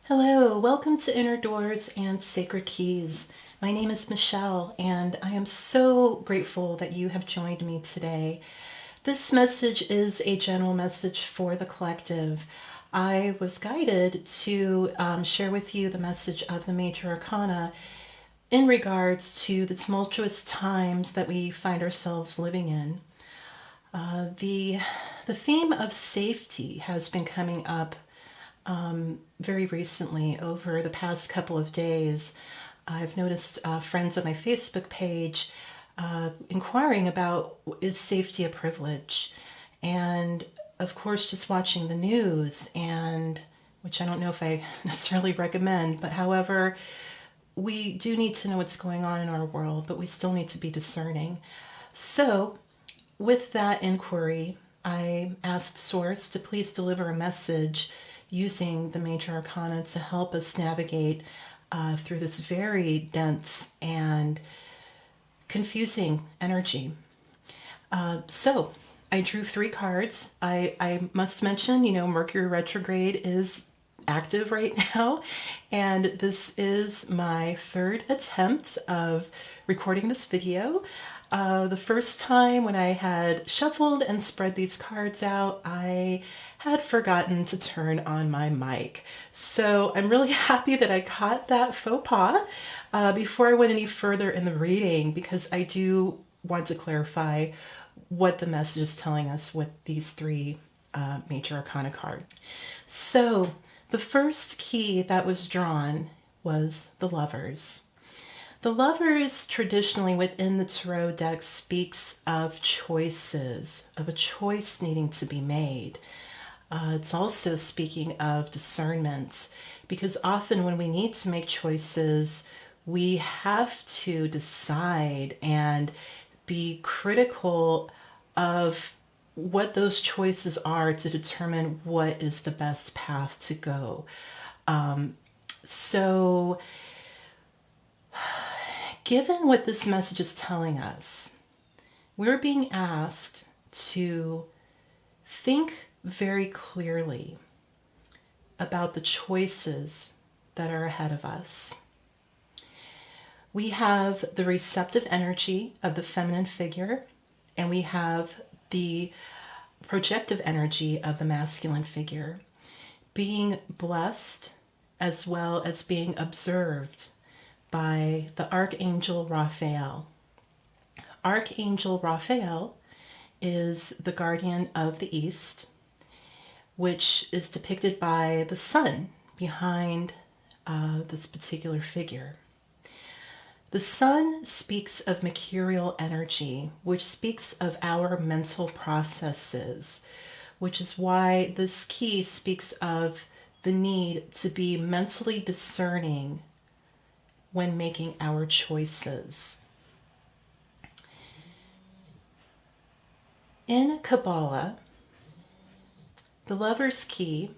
Hello, welcome to Inner Doors and Sacred Keys. My name is Michelle, and I am so grateful that you have joined me today. This message is a general message for the collective. I was guided to share with you the message of the Major Arcana in regards to the tumultuous times that we find ourselves living in. The theme of safety has been coming up very recently over the past couple of days. I've noticed friends on my Facebook page inquiring about, is safety a privilege? And of course, just watching the news, and which I don't know if I necessarily recommend, but however, we do need to know what's going on in our world, but we still need to be discerning. So with that inquiry, I asked Source to please deliver a message using the Major Arcana to help us navigate through this very dense and confusing energy. So I drew 3 cards. I must mention, Mercury retrograde is active right now, and this is my 3rd attempt of recording this video. The first time when I had shuffled and spread these cards out, I had forgotten to turn on my mic. So I'm really happy that I caught that faux pas before I went any further in the reading, because I do want to clarify what the message is telling us with these 3 Major Arcana cards. So the first key that was drawn was the Lovers. The Lovers traditionally within the Tarot deck speaks of choices, of a choice needing to be made. It's also speaking of discernment, because often when we need to make choices, we have to decide and be critical of what those choices are to determine what is the best path to go. So given what this message is telling us, we're being asked to think very clearly about the choices that are ahead of us. We have the receptive energy of the feminine figure, and we have the projective energy of the masculine figure, being blessed as well as being observed by the Archangel Raphael. Archangel Raphael is the guardian of the East, which is depicted by the sun behind this particular figure. The sun speaks of mercurial energy, which speaks of our mental processes, which is why this key speaks of the need to be mentally discerning when making our choices. In Kabbalah, the Lover's Key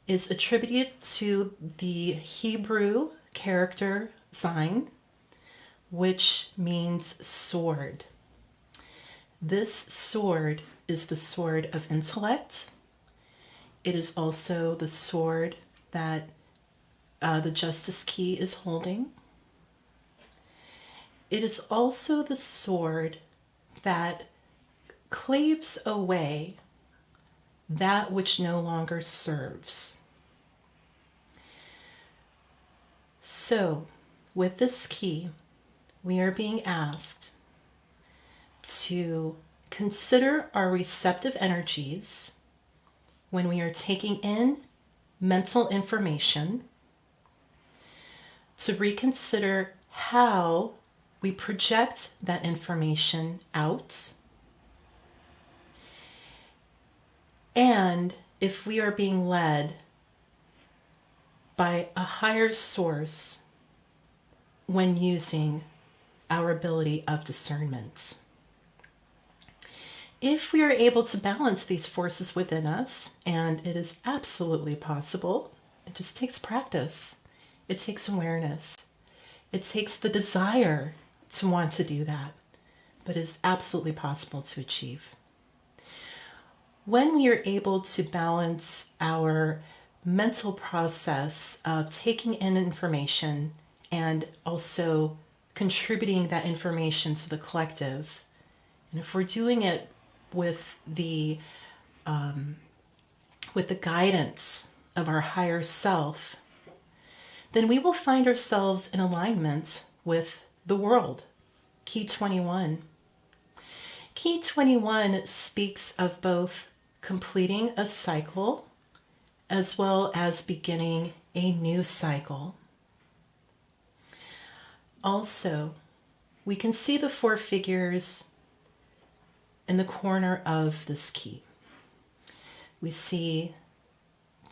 is attributed to the Hebrew character Zayin, which means sword. This sword is the sword of intellect. It is also the sword that the Justice Key is holding. It is also the sword that cleaves away that which no longer serves. So, with this key, we are being asked to consider our receptive energies when we are taking in mental information, to reconsider how we project that information out, and if we are being led by a higher source when using our ability of discernment. If we are able to balance these forces within us, and it is absolutely possible, it just takes practice. It takes awareness. It takes the desire to want to do that, but it's absolutely possible to achieve. When we are able to balance our mental process of taking in information and also contributing that information to the collective. And if we're doing it with the guidance of our higher self, then we will find ourselves in alignment with the world. Key 21. Key 21 speaks of both completing a cycle as well as beginning a new cycle. Also, we can see the 4 figures in the corner of this key. We see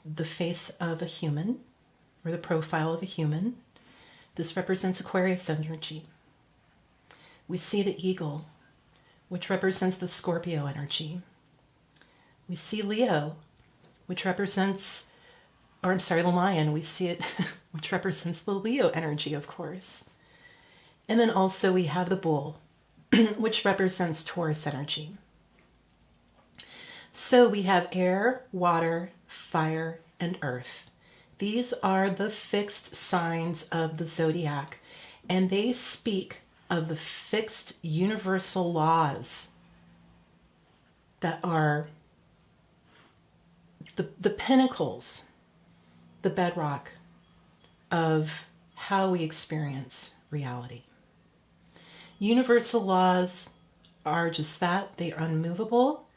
the face of a human, or the profile of a human. This represents Aquarius energy. We see the eagle, which represents the Scorpio energy. We see Leo, which represents, the lion. We see it, which represents the Leo energy, of course. And then also we have the bull, which represents Taurus energy. So we have air, water, fire, and earth. These are the fixed signs of the zodiac, and they speak of the fixed universal laws that are the pinnacles, the bedrock of how we experience reality. Universal laws are just that. They are unmovable.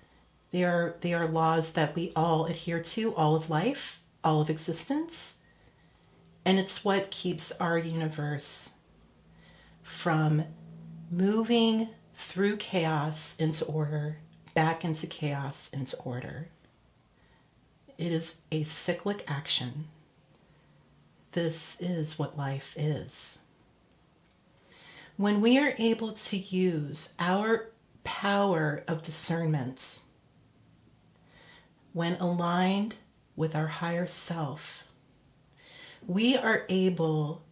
They are laws that we all adhere to, all of life, all of existence. And it's what keeps our universe from moving through chaos into order, back into chaos into order. It is a cyclic action. This is what life is. When we are able to use our power of discernment, when aligned with our higher self, we are able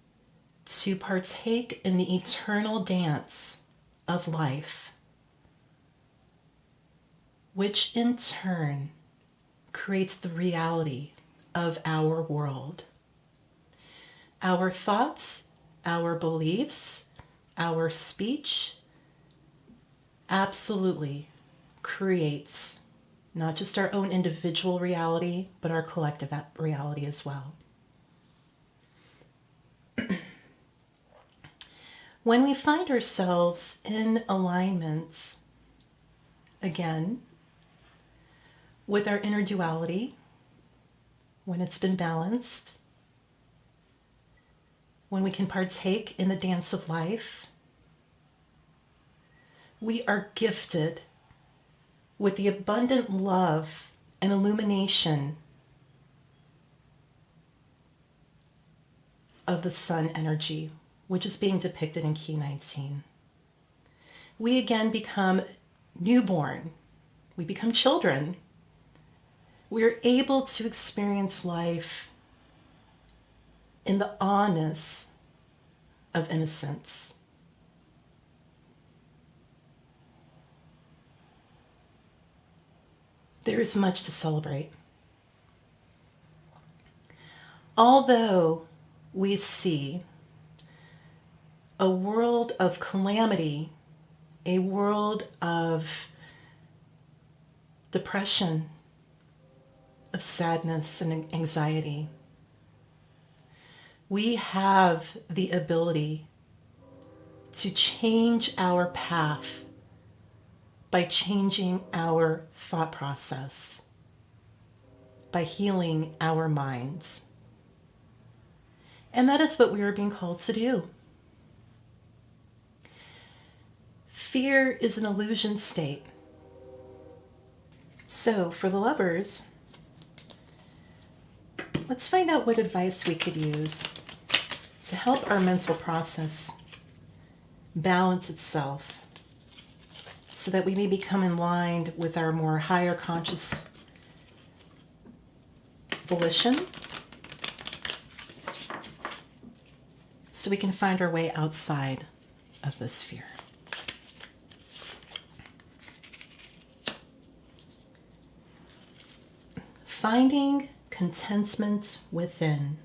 to partake in the eternal dance of life, which in turn creates the reality of our world. Our thoughts, our beliefs, our speech absolutely creates not just our own individual reality, but our collective reality as well. When we find ourselves in alignments, again, with our inner duality, when it's been balanced, when we can partake in the dance of life, we are gifted with the abundant love and illumination of the sun energy, which is being depicted in Key 19. We again become newborn. We become children. We're able to experience life in the awness of innocence. There is much to celebrate. Although we see a world of calamity, a world of depression, of sadness and anxiety, we have the ability to change our path by changing our thought process, by healing our minds. And that is what we are being called to do. Fear is an illusion state. So for the lovers, let's find out what advice we could use to help our mental process balance itself so that we may become in line with our more higher conscious volition, so we can find our way outside of this fear. Finding contentment within.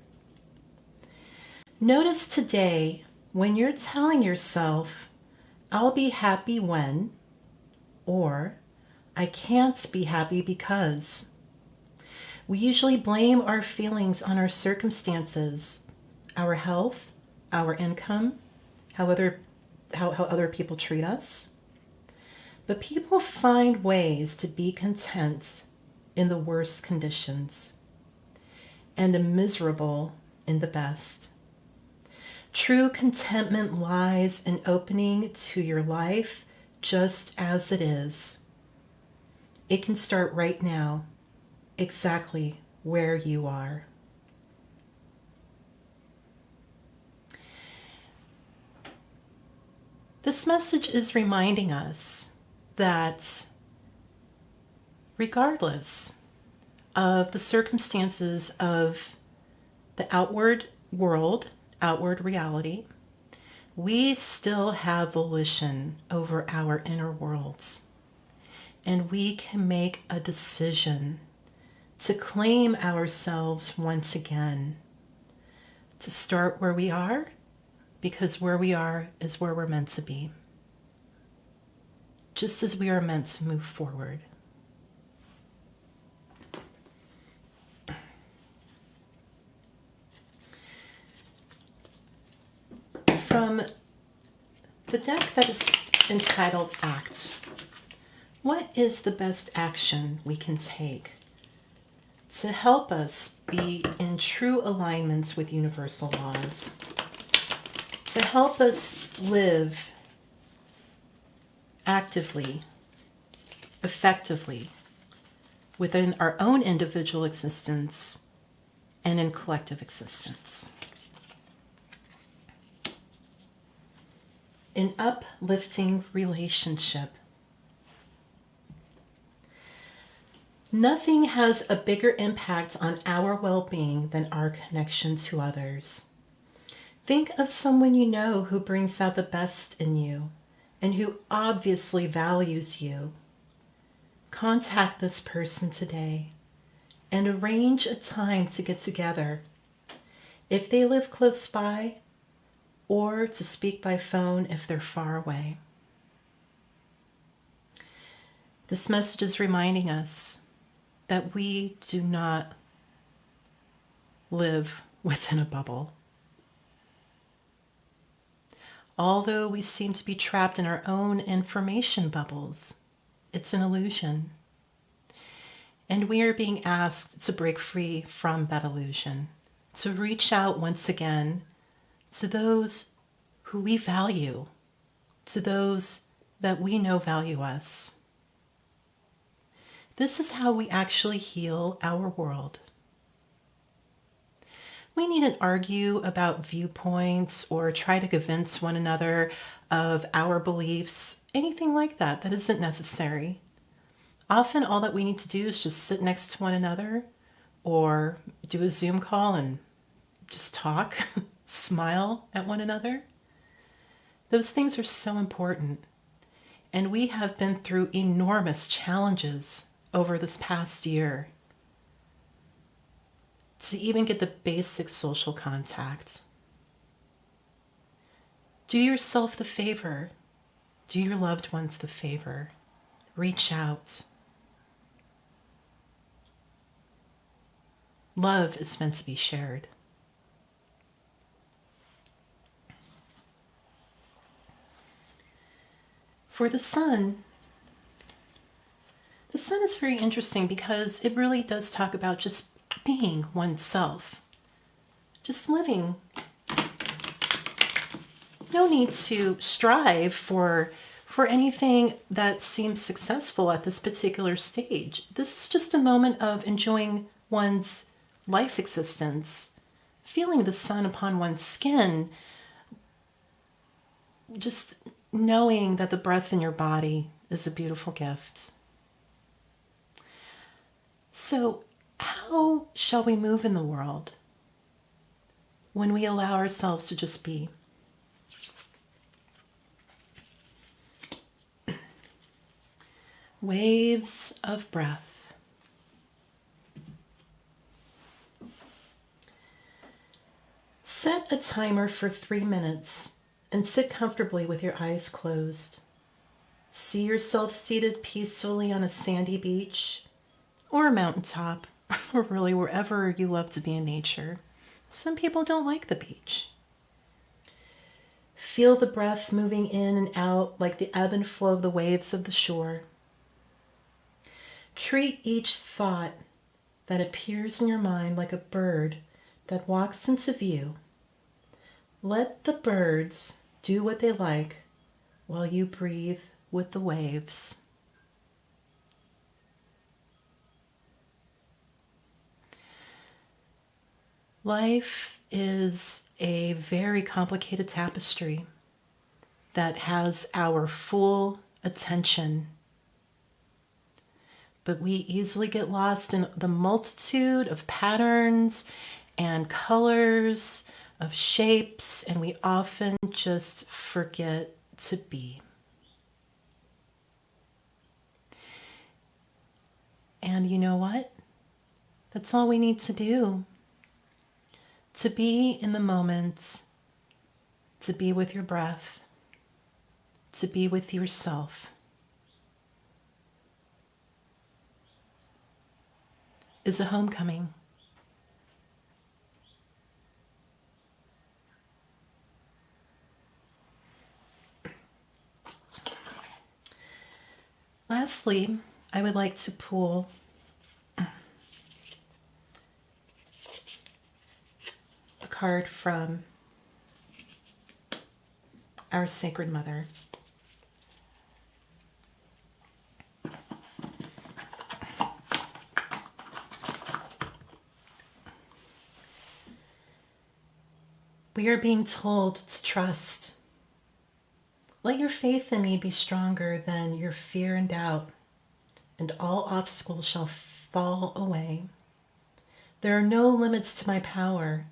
Notice today when you're telling yourself, I'll be happy when, or I can't be happy because. We usually blame our feelings on our circumstances, our health, our income, how other people treat us. But people find ways to be content in the worst conditions and miserable in the best. True contentment lies in opening to your life just as it is. It can start right now, exactly where you are. This message is reminding us that regardless of the circumstances of the outward world, outward reality, we still have volition over our inner worlds. And we can make a decision to claim ourselves once again, to start where we are, because where we are is where we're meant to be, just as we are meant to move forward. From the deck that is entitled Act, what is the best action we can take to help us be in true alignment with universal laws, to help us live actively, effectively, within our own individual existence and in collective existence? An uplifting relationship. Nothing has a bigger impact on our well-being than our connection to others. Think of someone you know who brings out the best in you and who obviously values you. Contact this person today and arrange a time to get together. If they live close by, or to speak by phone if they're far away. This message is reminding us that we do not live within a bubble. Although we seem to be trapped in our own information bubbles, it's an illusion. And we are being asked to break free from that illusion, to reach out once again to those who we value, to those that we know value us. This is how we actually heal our world. We needn't argue about viewpoints or try to convince one another of our beliefs, anything like that. That isn't necessary. Often all that we need to do is just sit next to one another or do a Zoom call and just talk, smile at one another. Those things are so important. And we have been through enormous challenges over this past year to even get the basic social contact. Do yourself the favor. Do your loved ones the favor. Reach out. Love is meant to be shared. For the sun is very interesting because it really does talk about just being oneself, just living. No need to strive for anything that seems successful at this particular stage. This is just a moment of enjoying one's life existence, feeling the sun upon one's skin, just knowing that the breath in your body is a beautiful gift. So, how shall we move in the world when we allow ourselves to just be? Waves of breath. Set a timer for 3 minutes and sit comfortably with your eyes closed. See yourself seated peacefully on a sandy beach or a mountaintop, or really wherever you love to be in nature. Some people don't like the beach. Feel the breath moving in and out like the ebb and flow of the waves of the shore. Treat each thought that appears in your mind like a bird that walks into view. Let the birds do what they like while you breathe with the waves. Life is a very complicated tapestry that has our full attention. But we easily get lost in the multitude of patterns and colors, of shapes, and we often just forget to be. And you know what? That's all we need to do. To be in the moment, to be with your breath, to be with yourself. Is a homecoming. Lastly, I would like to pull a card from our Sacred Mother. We are being told to trust. Let your faith in me be stronger than your fear and doubt, and all obstacles shall fall away. There are no limits to my power,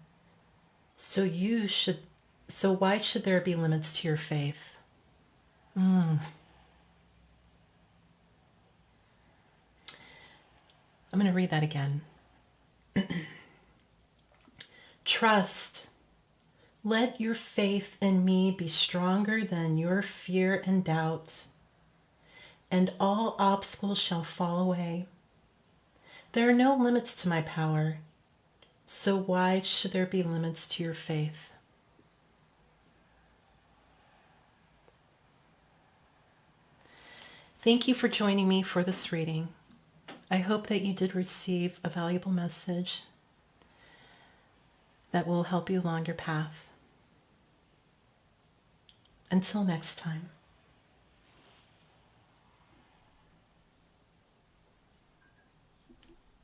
so why should there be limits to your faith? I'm going to read that again. Trust. Let your faith in me be stronger than your fear and doubts, and all obstacles shall fall away. There are no limits to my power, so why should there be limits to your faith? Thank you for joining me for this reading. I hope that you did receive a valuable message that will help you along your path. Until next time.